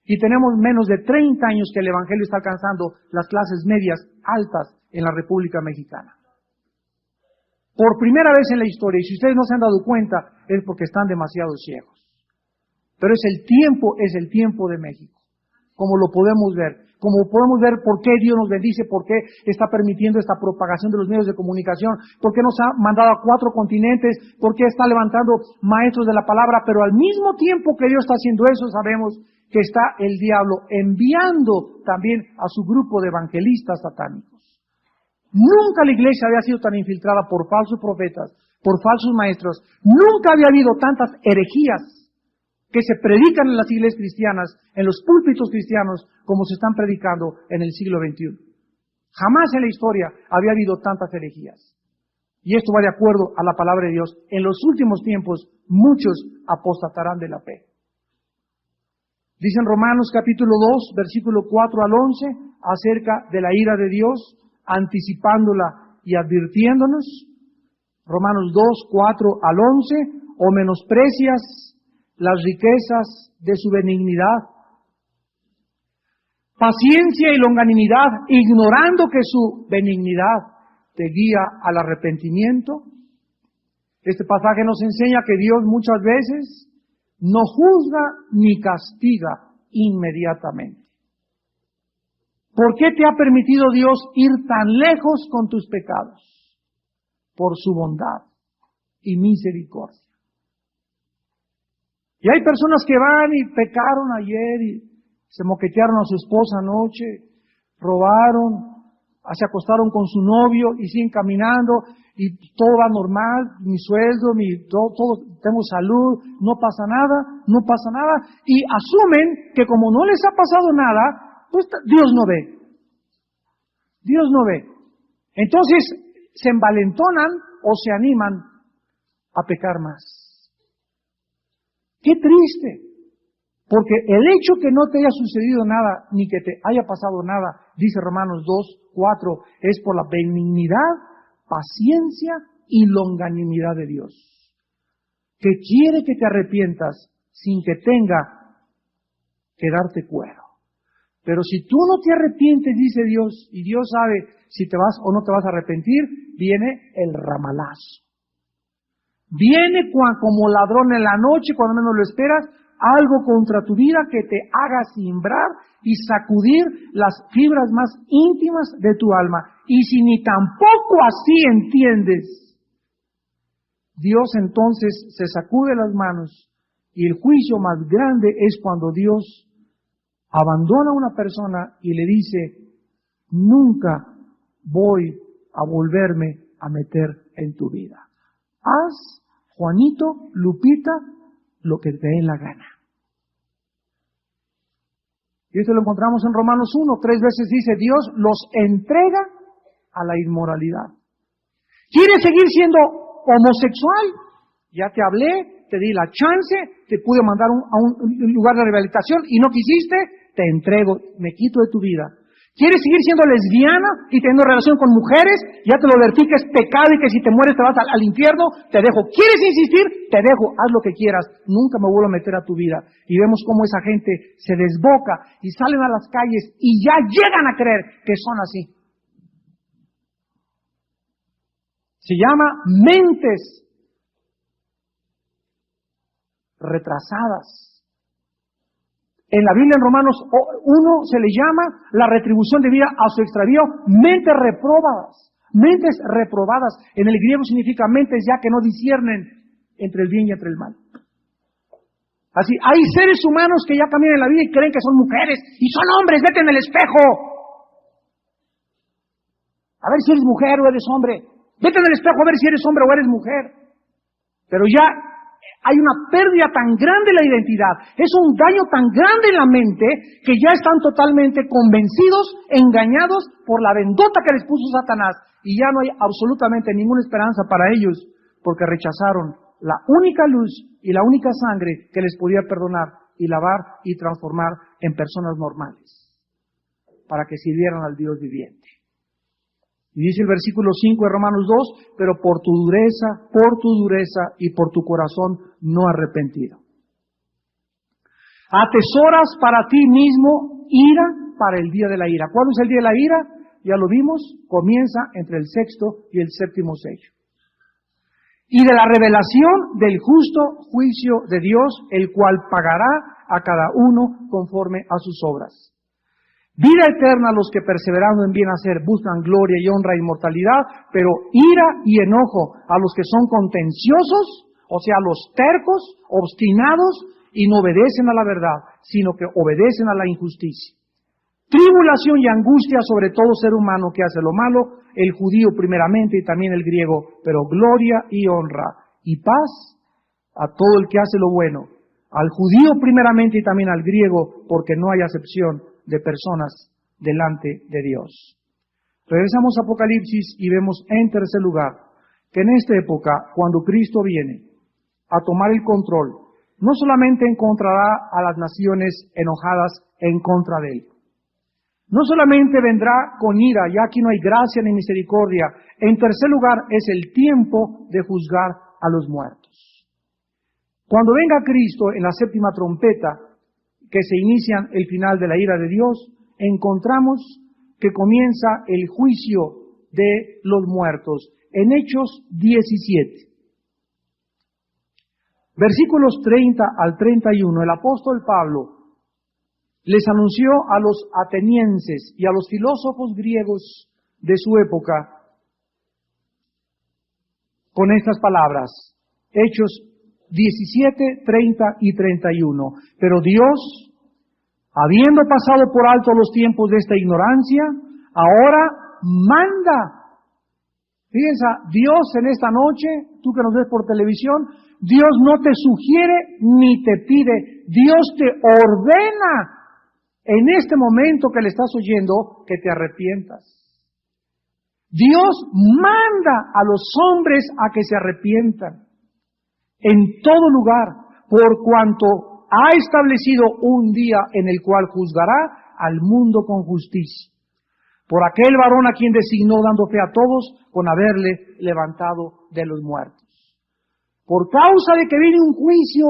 [SPEAKER 1] Y tenemos menos de 30 años que el Evangelio está alcanzando las clases medias altas en la República Mexicana. Por primera vez en la historia, y si ustedes no se han dado cuenta, es porque están demasiado ciegos. Pero es el tiempo de México, como lo podemos ver. Como podemos ver por qué Dios nos bendice, por qué está permitiendo esta propagación de los medios de comunicación, por qué nos ha mandado a 4 continentes, por qué está levantando maestros de la palabra, pero al mismo tiempo que Dios está haciendo eso, sabemos que está el diablo enviando también a su grupo de evangelistas satánicos. Nunca la iglesia había sido tan infiltrada por falsos profetas, por falsos maestros. Nunca había habido tantas herejías que se predican en las iglesias cristianas, en los púlpitos cristianos, como se están predicando en el siglo XXI. Jamás en la historia había habido tantas herejías. Y esto va de acuerdo a la palabra de Dios. En los últimos tiempos, muchos apostatarán de la fe. Dice en Romanos capítulo 2, versículo 4 al 11, acerca de la ira de Dios, anticipándola y advirtiéndonos. Romanos 2, 4 al 11, o menosprecias las riquezas de su benignidad, paciencia y longanimidad, ignorando que su benignidad te guía al arrepentimiento. Este pasaje nos enseña que Dios muchas veces no juzga ni castiga inmediatamente. ¿Por qué te ha permitido Dios ir tan lejos con tus pecados? Por su bondad y misericordia. Y hay personas que van y pecaron ayer y se moquetearon a su esposa anoche, robaron, se acostaron con su novio y siguen caminando y todo va normal, mi sueldo, todo, tengo salud, no pasa nada, y asumen que como no les ha pasado nada, pues Dios no ve. Dios no ve. Entonces se envalentonan o se animan a pecar más. ¡Qué triste! Porque el hecho que no te haya sucedido nada, ni que te haya pasado nada, dice Romanos 2, 4, es por la benignidad, paciencia y longanimidad de Dios, que quiere que te arrepientas sin que tenga que darte cuero. Pero si tú no te arrepientes, dice Dios, y Dios sabe si te vas o no te vas a arrepentir, viene el ramalazo. Viene como ladrón en la noche, cuando menos lo esperas, algo contra tu vida que te haga cimbrar y sacudir las fibras más íntimas de tu alma. Y si ni tampoco así entiendes, Dios entonces se sacude las manos, y el juicio más grande es cuando Dios abandona a una persona y le dice: nunca voy a volverme a meter en tu vida. Haz, Juanito, Lupita, lo que te dé la gana. Y esto lo encontramos en Romanos 1, 3 veces dice: Dios los entrega a la inmoralidad. ¿Quieres seguir siendo homosexual? Ya te hablé, te di la chance, te pude mandar a un lugar de rehabilitación y no quisiste, te entrego, me quito de tu vida. ¿Quieres seguir siendo lesbiana y teniendo relación con mujeres? Ya te lo advertí que es pecado y que si te mueres te vas al infierno, te dejo. ¿Quieres insistir? Te dejo, haz lo que quieras, nunca me vuelvo a meter a tu vida. Y vemos cómo esa gente se desboca y salen a las calles y ya llegan a creer que son así. Se llama mentes retrasadas. En la Biblia, en Romanos 1, se le llama la retribución debida a su extravío, mentes reprobadas. Mentes reprobadas. En el griego significa mentes ya que no disciernen entre el bien y entre el mal. Así, hay seres humanos que ya caminan en la vida y creen que son mujeres y son hombres. Vete en el espejo. A ver si eres mujer o eres hombre. Vete en el espejo a ver si eres hombre o eres mujer. Pero ya hay una pérdida tan grande en la identidad, es un daño tan grande en la mente, que ya están totalmente convencidos, engañados por la vendota que les puso Satanás, y ya no hay absolutamente ninguna esperanza para ellos, porque rechazaron la única luz y la única sangre que les podía perdonar y lavar y transformar en personas normales, para que sirvieran al Dios viviente. Y dice el versículo 5 de Romanos 2, pero por tu dureza y por tu corazón no arrepentido. Atesoras para ti mismo ira para el día de la ira. ¿Cuándo es el día de la ira? Ya lo vimos, comienza entre el sexto y el séptimo sello. Y de la revelación del justo juicio de Dios, el cual pagará a cada uno conforme a sus obras. Vida eterna a los que perseverando en bien hacer buscan gloria y honra e inmortalidad, pero ira y enojo a los que son contenciosos, o sea, los tercos, obstinados y no obedecen a la verdad, sino que obedecen a la injusticia. Tribulación y angustia sobre todo ser humano que hace lo malo, el judío primeramente y también el griego, pero gloria y honra y paz a todo el que hace lo bueno, al judío primeramente y también al griego, porque no hay acepción de personas delante de Dios. Regresamos a Apocalipsis y vemos en tercer lugar que en esta época, cuando Cristo viene a tomar el control, no solamente encontrará a las naciones enojadas en contra de él, no solamente vendrá con ira, ya aquí no hay gracia ni misericordia. En tercer lugar, es el tiempo de juzgar a los muertos. Cuando venga Cristo en la séptima trompeta, que se inicia el final de la ira de Dios, encontramos que comienza el juicio de los muertos. En Hechos 17, versículos 30 al 31, el apóstol Pablo les anunció a los atenienses y a los filósofos griegos de su época con estas palabras. Hechos 17, 30 y 31. Pero Dios, habiendo pasado por alto los tiempos de esta ignorancia, ahora manda. Fíjense, Dios en esta noche, tú que nos ves por televisión, Dios no te sugiere ni te pide, Dios te ordena en este momento que le estás oyendo que te arrepientas. Dios manda a los hombres a que se arrepientan en todo lugar, por cuanto ha establecido un día en el cual juzgará al mundo con justicia, por aquel varón a quien designó dando fe a todos con haberle levantado de los muertos. Por causa de que viene un juicio,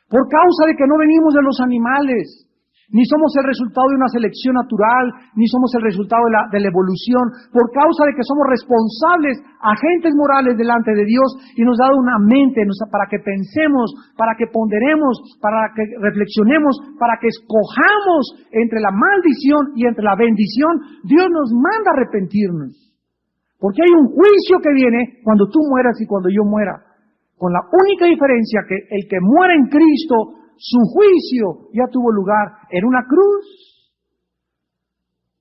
[SPEAKER 1] por causa de que no venimos de los animales, ni somos el resultado de una selección natural, ni somos el resultado de la evolución, por causa de que somos responsables, agentes morales delante de Dios, y nos ha dado una mente para que pensemos, para que ponderemos, para que reflexionemos, para que escojamos entre la maldición y entre la bendición. Dios nos manda a arrepentirnos, porque hay un juicio que viene cuando tú mueras y cuando yo muera, con la única diferencia que el que muera en Cristo, su juicio ya tuvo lugar en una cruz.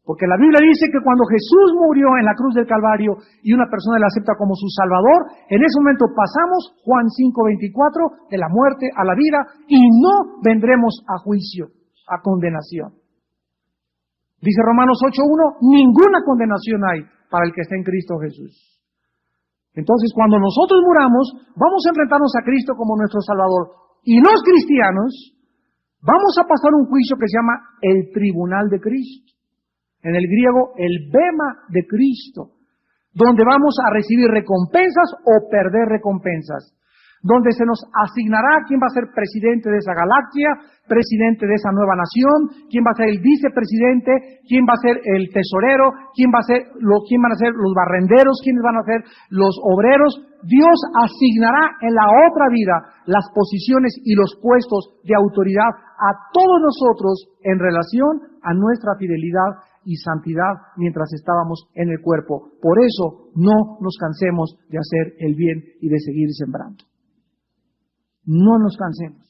[SPEAKER 1] Porque la Biblia dice que cuando Jesús murió en la cruz del Calvario y una persona le acepta como su Salvador, en ese momento pasamos, Juan 5:24, de la muerte a la vida y no vendremos a juicio, a condenación. Dice Romanos 8:1, ninguna condenación hay para el que está en Cristo Jesús. Entonces, cuando nosotros muramos, vamos a enfrentarnos a Cristo como nuestro Salvador. Y los cristianos vamos a pasar un juicio que se llama el tribunal de Cristo. En el griego, el bema de Cristo, donde vamos a recibir recompensas o perder recompensas, donde se nos asignará quién va a ser presidente de esa galaxia, presidente de esa nueva nación, quién va a ser el vicepresidente, quién va a ser el tesorero, quién van a ser los barrenderos, quiénes van a ser los obreros. Dios asignará en la otra vida las posiciones y los puestos de autoridad a todos nosotros en relación a nuestra fidelidad y santidad mientras estábamos en el cuerpo. Por eso no nos cansemos de hacer el bien y de seguir sembrando. No nos cansemos,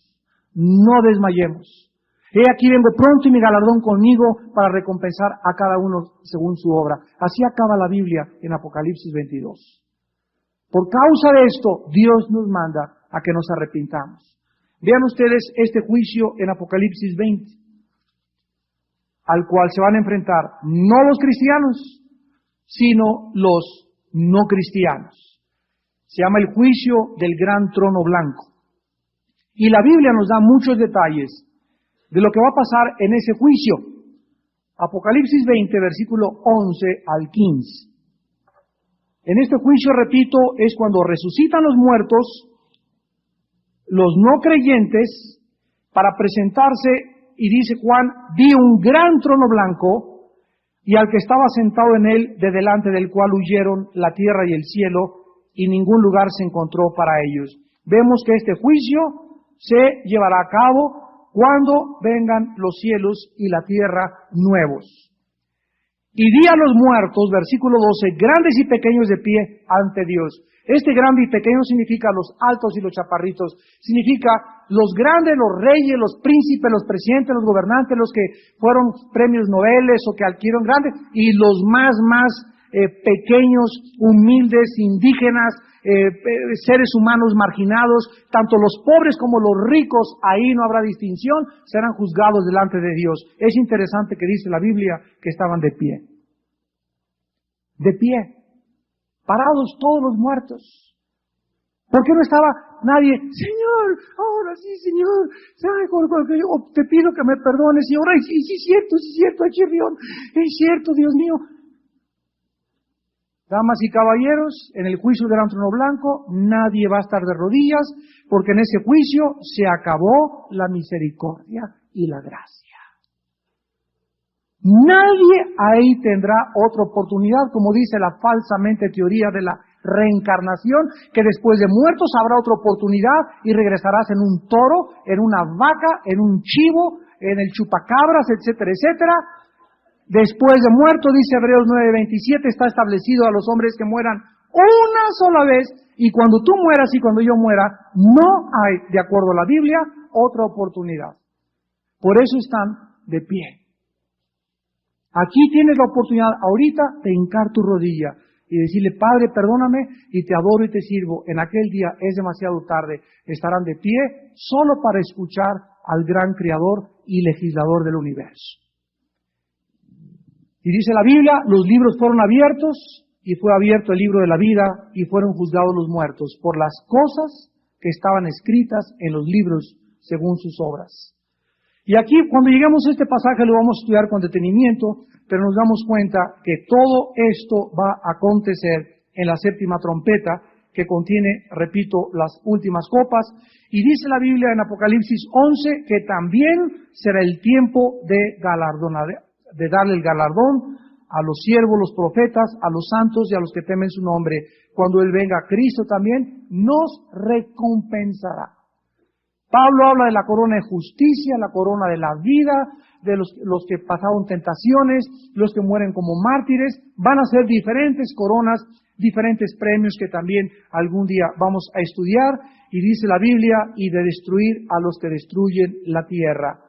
[SPEAKER 1] no desmayemos. He aquí vengo pronto y mi galardón conmigo para recompensar a cada uno según su obra. Así acaba la Biblia en Apocalipsis 22. Por causa de esto, Dios nos manda a que nos arrepintamos. Vean ustedes este juicio en Apocalipsis 20, al cual se van a enfrentar no los cristianos, sino los no cristianos. Se llama el juicio del gran trono blanco. Y la Biblia nos da muchos detalles de lo que va a pasar en ese juicio. Apocalipsis 20, versículo 11 al 15. En este juicio, repito, es cuando resucitan los muertos, los no creyentes, para presentarse, y dice Juan, vi un gran trono blanco, y al que estaba sentado en él, de delante del cual huyeron la tierra y el cielo, y ningún lugar se encontró para ellos. Vemos que este juicio se llevará a cabo cuando vengan los cielos y la tierra nuevos. Y vi a los muertos, versículo 12, grandes y pequeños de pie ante Dios. Este grande y pequeño significa los altos y los chaparritos. Significa los grandes, los reyes, los príncipes, los presidentes, los gobernantes, los que fueron premios Nobel o que adquirieron grandes, y los más pequeños, humildes, indígenas, seres humanos marginados, tanto los pobres como los ricos, ahí no habrá distinción, serán juzgados delante de Dios. Es interesante que dice la Biblia que estaban de pie. De pie. Parados todos los muertos. ¿Por qué no estaba nadie? Señor, ahora sí, Señor, te pido que me perdones, y ahora sí es cierto, Chirrión, es cierto, Dios mío. Damas y caballeros, en el juicio del gran trono blanco, nadie va a estar de rodillas, porque en ese juicio se acabó la misericordia y la gracia. Nadie ahí tendrá otra oportunidad, como dice la falsamente teoría de la reencarnación, que después de muertos habrá otra oportunidad y regresarás en un toro, en una vaca, en un chivo, en el chupacabras, etcétera, etcétera. Después de muerto, dice Hebreos 9:27, está establecido a los hombres que mueran una sola vez, y cuando tú mueras y cuando yo muera, no hay, de acuerdo a la Biblia, otra oportunidad. Por eso están de pie. Aquí tienes la oportunidad ahorita de hincar tu rodilla y decirle, Padre, perdóname y te adoro y te sirvo. En aquel día es demasiado tarde. Estarán de pie solo para escuchar al gran Creador y legislador del universo. Y dice la Biblia, los libros fueron abiertos y fue abierto el libro de la vida y fueron juzgados los muertos por las cosas que estaban escritas en los libros según sus obras. Y aquí, cuando lleguemos a este pasaje, lo vamos a estudiar con detenimiento, pero nos damos cuenta que todo esto va a acontecer en la séptima trompeta, que contiene, repito, las últimas copas. Y dice la Biblia en Apocalipsis 11 que también será el tiempo de darle el galardón a los siervos, los profetas, a los santos y a los que temen su nombre. Cuando Él venga, Cristo también nos recompensará. Pablo habla de la corona de justicia, la corona de la vida, de los que pasaron tentaciones, los que mueren como mártires. Van a ser diferentes coronas, diferentes premios que también algún día vamos a estudiar. Y dice la Biblia, y de destruir a los que destruyen la tierra.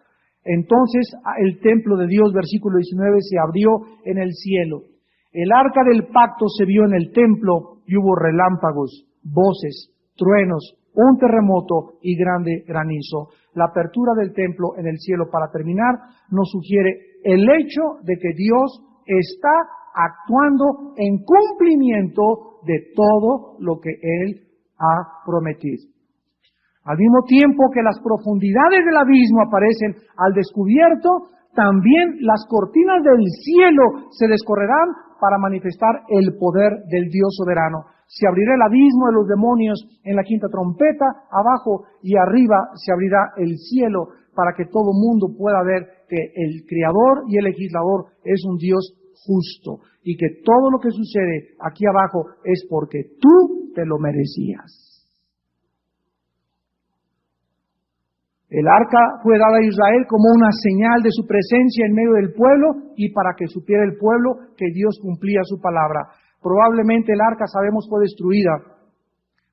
[SPEAKER 1] Entonces el templo de Dios, versículo 19, se abrió en el cielo. El arca del pacto se vio en el templo y hubo relámpagos, voces, truenos, un terremoto y grande granizo. La apertura del templo en el cielo, para terminar, nos sugiere el hecho de que Dios está actuando en cumplimiento de todo lo que Él ha prometido. Al mismo tiempo que las profundidades del abismo aparecen al descubierto, también las cortinas del cielo se descorrerán para manifestar el poder del Dios soberano. Se abrirá el abismo de los demonios en la quinta trompeta, abajo y arriba se abrirá el cielo para que todo mundo pueda ver que el Creador y el legislador es un Dios justo y que todo lo que sucede aquí abajo es porque tú te lo merecías. El arca fue dada a Israel como una señal de su presencia en medio del pueblo y para que supiera el pueblo que Dios cumplía su palabra. Probablemente el arca, sabemos, fue destruida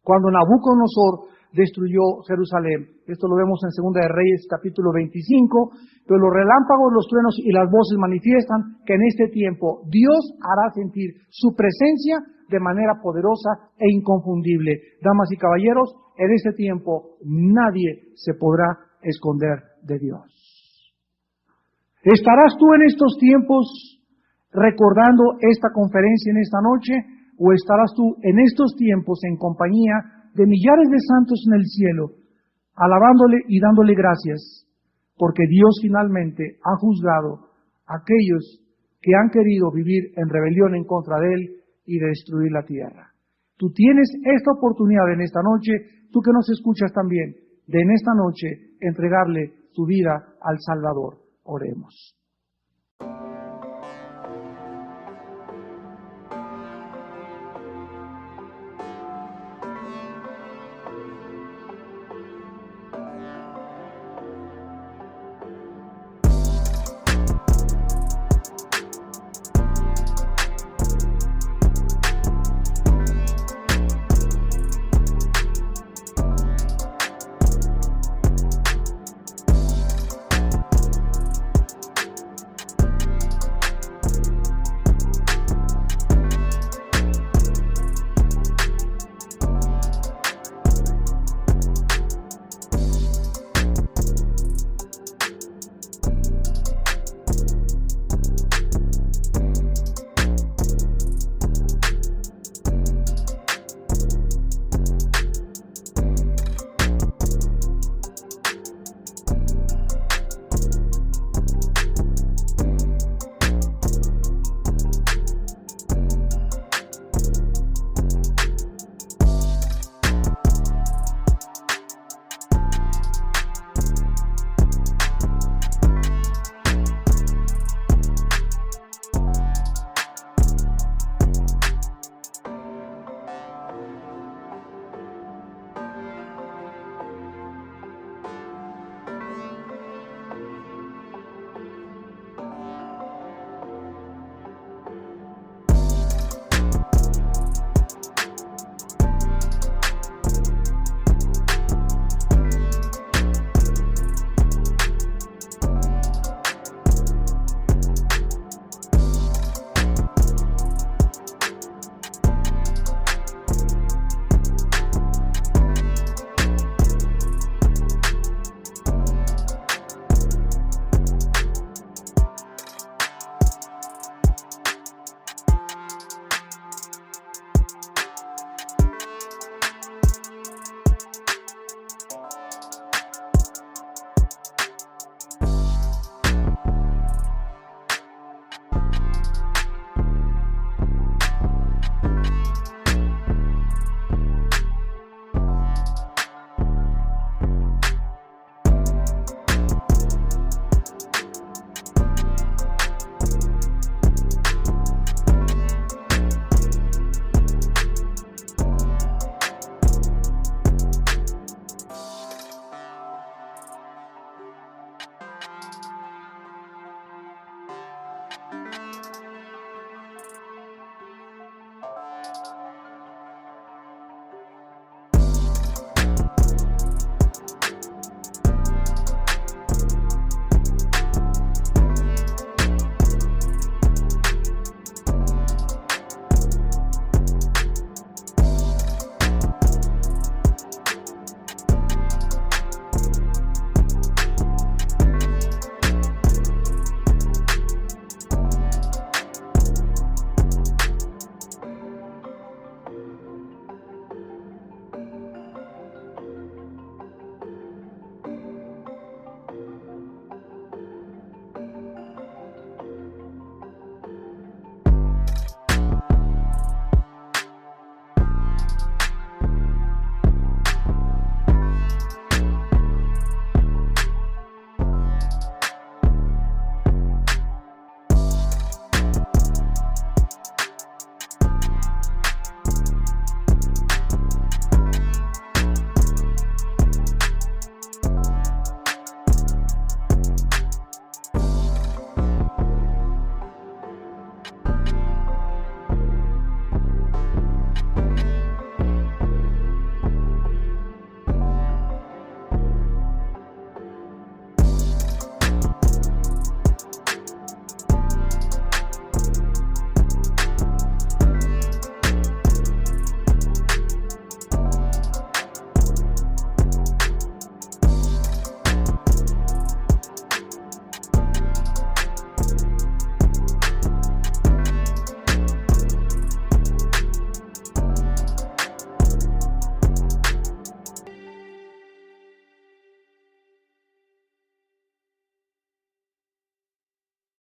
[SPEAKER 1] cuando Nabucodonosor destruyó Jerusalén. Esto lo vemos en Segunda de Reyes, capítulo 25. Pero los relámpagos, los truenos y las voces manifiestan que en este tiempo Dios hará sentir su presencia de manera poderosa e inconfundible. Damas y caballeros, en este tiempo nadie se podrá esconder de Dios. ¿Estarás tú en estos tiempos recordando esta conferencia en esta noche? ¿O estarás tú en estos tiempos en compañía de millares de santos en el cielo, alabándole y dándole gracias, porque Dios finalmente ha juzgado a aquellos que han querido vivir en rebelión en contra de Él y de destruir la tierra? Tú tienes esta oportunidad en esta noche, tú que nos escuchas también, de en esta noche entregarle tu vida al Salvador. Oremos.